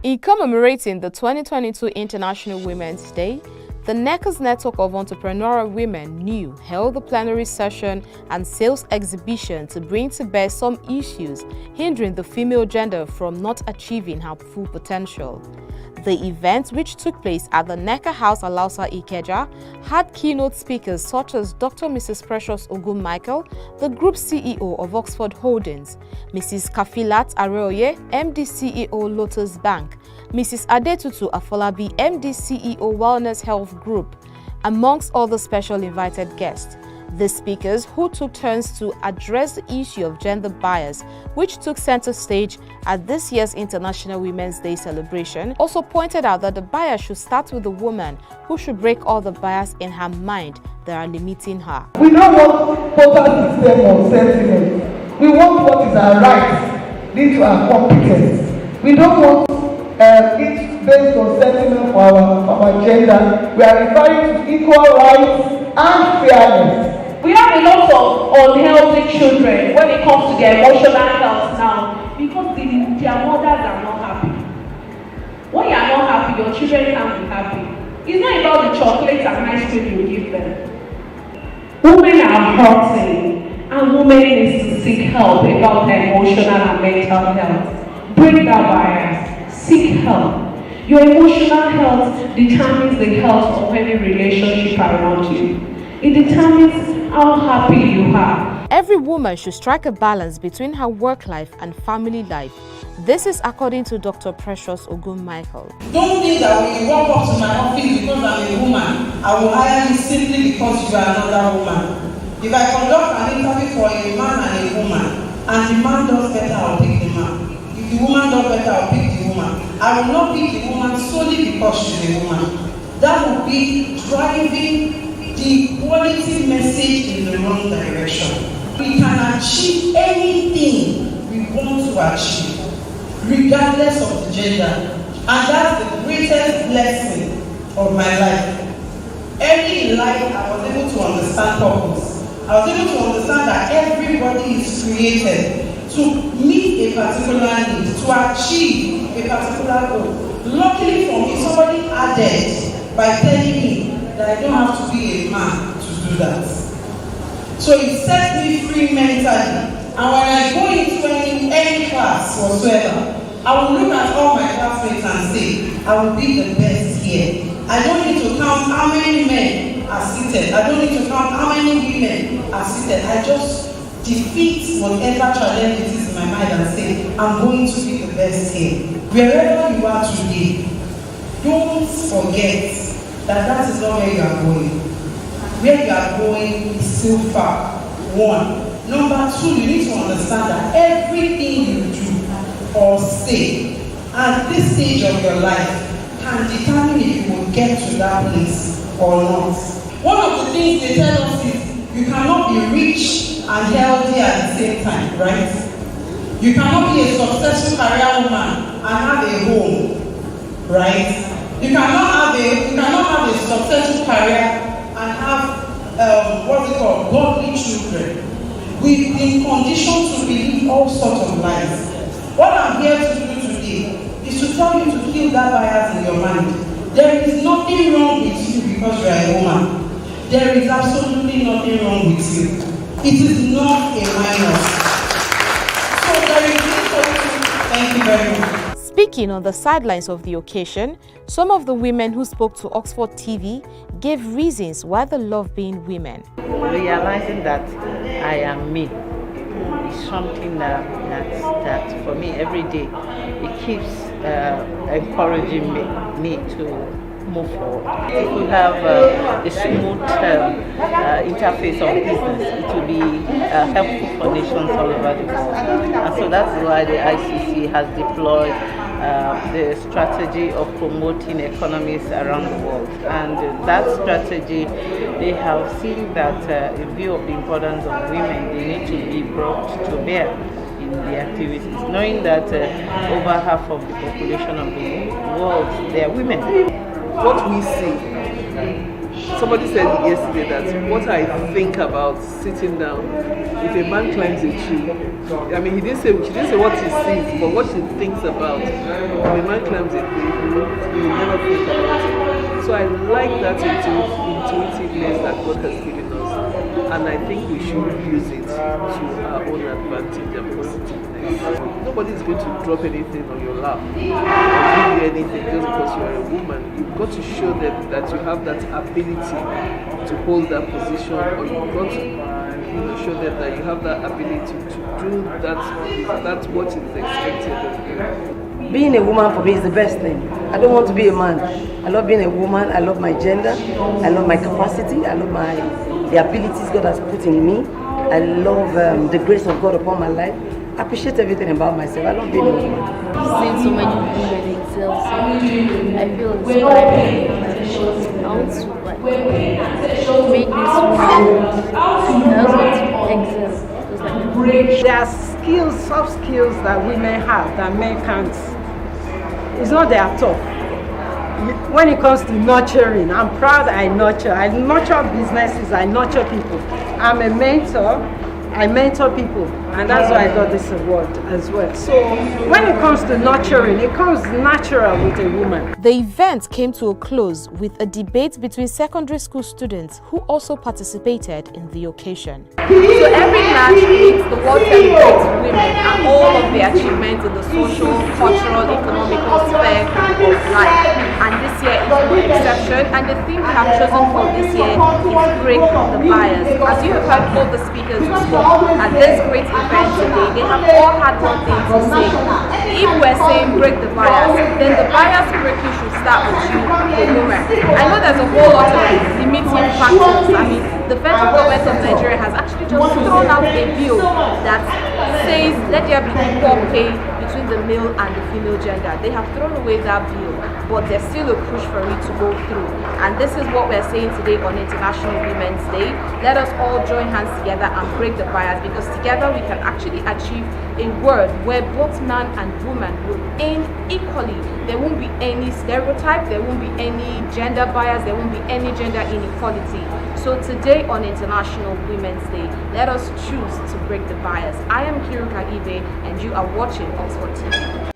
In commemorating the 2022 International Women's Day, the NECA's network of entrepreneurial women NEW held the plenary session and sales exhibition to bring to bear some issues hindering the female gender from not achieving her full potential. The event, which took place at the NECA House Alausa Ikeja, had keynote speakers such as Dr. Mrs. Precious Ogun-Michael, the Group CEO of Oxford Holdings, Mrs. Kafilat Areoye, MD CEO Lotus Bank, Mrs. Adetutu Afolabi, MD CEO Wellness Health Group, amongst other special invited guests. The speakers, who took turns to address the issue of gender bias, which took center stage at this year's International Women's Day celebration, also pointed out that the bias should start with the woman, who should break all the bias in her mind that are limiting her. We don't want total system or sentiment. We want what is our right, lead to our competence. We don't want it based on sentiment for our gender. We are referring to equal rights and fairness. We have a lot of unhealthy children when it comes to their emotional health now because their mothers are not happy. When you are not happy, your children can't be happy. It's not about the chocolates and ice cream you give them. Women are hurting and women need to seek help about their emotional and mental health. Break that barrier. Seek help. Your emotional health determines the health of any relationship around you. It determines how happy you are. Every woman should strike a balance between her work life and family life. This is according to Dr. Precious Ogun-Michael. Don't think that when you walk up to my office because I'm a woman, I will hire you simply because you are another woman. If I conduct an interview for a man and a woman, and the man does better, I'll pick the man. If the woman does better, I'll pick the woman. I will not pick the woman solely because she's a woman. That will be driving the quality message in the wrong direction. We can achieve anything we want to achieve, regardless of the gender. And that's the greatest blessing of my life. Early in life, I was able to understand purpose. I was able to understand that everybody is created to meet a particular need, to achieve a particular goal. Luckily for me, somebody added by telling me that I don't have to be a man to do that. So it set me free mentally. And when I go into any class whatsoever, I will look at all my classmates and say, I will be the best here. I don't need to count how many men are seated. I don't need to count how many women are seated. I just defeat whatever challenge it is in my mind and say, I'm going to be the best here. Wherever you are today, don't forget that is not where you are going. Where you are going is still far. One. Number two, you need to understand that everything you do or say at this stage of your life can determine if you will get to that place or not. One of the things they tell us is you cannot be rich and healthy at the same time, right? You cannot be a successful career woman and have a home, right? You cannot have a successful career and have godly children. We've been conditioned to believe all sorts of lies. What I'm here to do today is to tell you to kill that bias in your mind. There is nothing wrong with you because you are a woman. There is absolutely nothing wrong with you. It is not a minus. So there is need for you. Thank you very much. Speaking on the sidelines of the occasion, some of the women who spoke to Oxford TV gave reasons why they love being women. Realizing that I am me is something that for me every day, it keeps encouraging me to move forward. If we have a smooth interface of business, it will be helpful for nations all over the world. And so that's why the ICC has deployed the strategy of promoting economies around the world. And that strategy, they have seen that in view of the importance of women, they need to be brought to bear in the activities, knowing that over half of the population of the world, they are women. What we see somebody said yesterday that what I think about sitting down, if a man climbs a tree, I mean, she didn't say what he sees, but what she thinks about. If a man climbs a tree, he will never think about it. So I like that intuitiveness that God has given us, and I think we should use it to our own advantage and positiveness. Nobody is going to drop anything on your lap or give you anything just because you are a woman. You've got to show them that you have that ability to hold that position, or you've got to show them that you have that ability to do that's what is expected of you. Being a woman for me is the best thing. I don't want to be a man. I love being a woman. I love my gender. I love my capacity. I love the abilities God has put in me. I love the grace of God upon my life. I appreciate everything about myself. I love being a woman. Seeing so many women excel, so I feel inspired. I want to make this woman. I also want to excel. There are skills, soft skills that women have that men can't. It's not their tough. When it comes to nurturing, I'm proud I nurture. I nurture businesses, I nurture people. I'm a mentor. I mentor people, and that's why I got this award as well. So when it comes to nurturing, it comes natural with a woman. The event came to a close with a debate between secondary school students who also participated in the occasion. So every match meets the world celebrates women and all of their achievements in the social, cultural, economical sphere of life. And this year is no exception. And the theme we have chosen for this year is Break the Bias. As you have heard all the speakers who spoke at this great event today, they have all had one thing to say. If we're saying break the bias, then the bias breaking should start with you, the woman. I know there's a whole lot of limiting factors. I mean, the federal government of Nigeria has actually just thrown out a bill that says let there be equal pay between the male and the female gender. They have thrown away that bill, but there's still a push for it to go through. And this is what we're saying today on International Women's Day. Let us all join hands together and break the bias, because together we can actually achieve a world where both man and woman will aim equally. There won't be any stereotype, there won't be any gender bias, there won't be any gender inequality. So today on International Women's Day, let us choose to break the bias. I am Kiruka Ibe, and you are watching Oxford TV.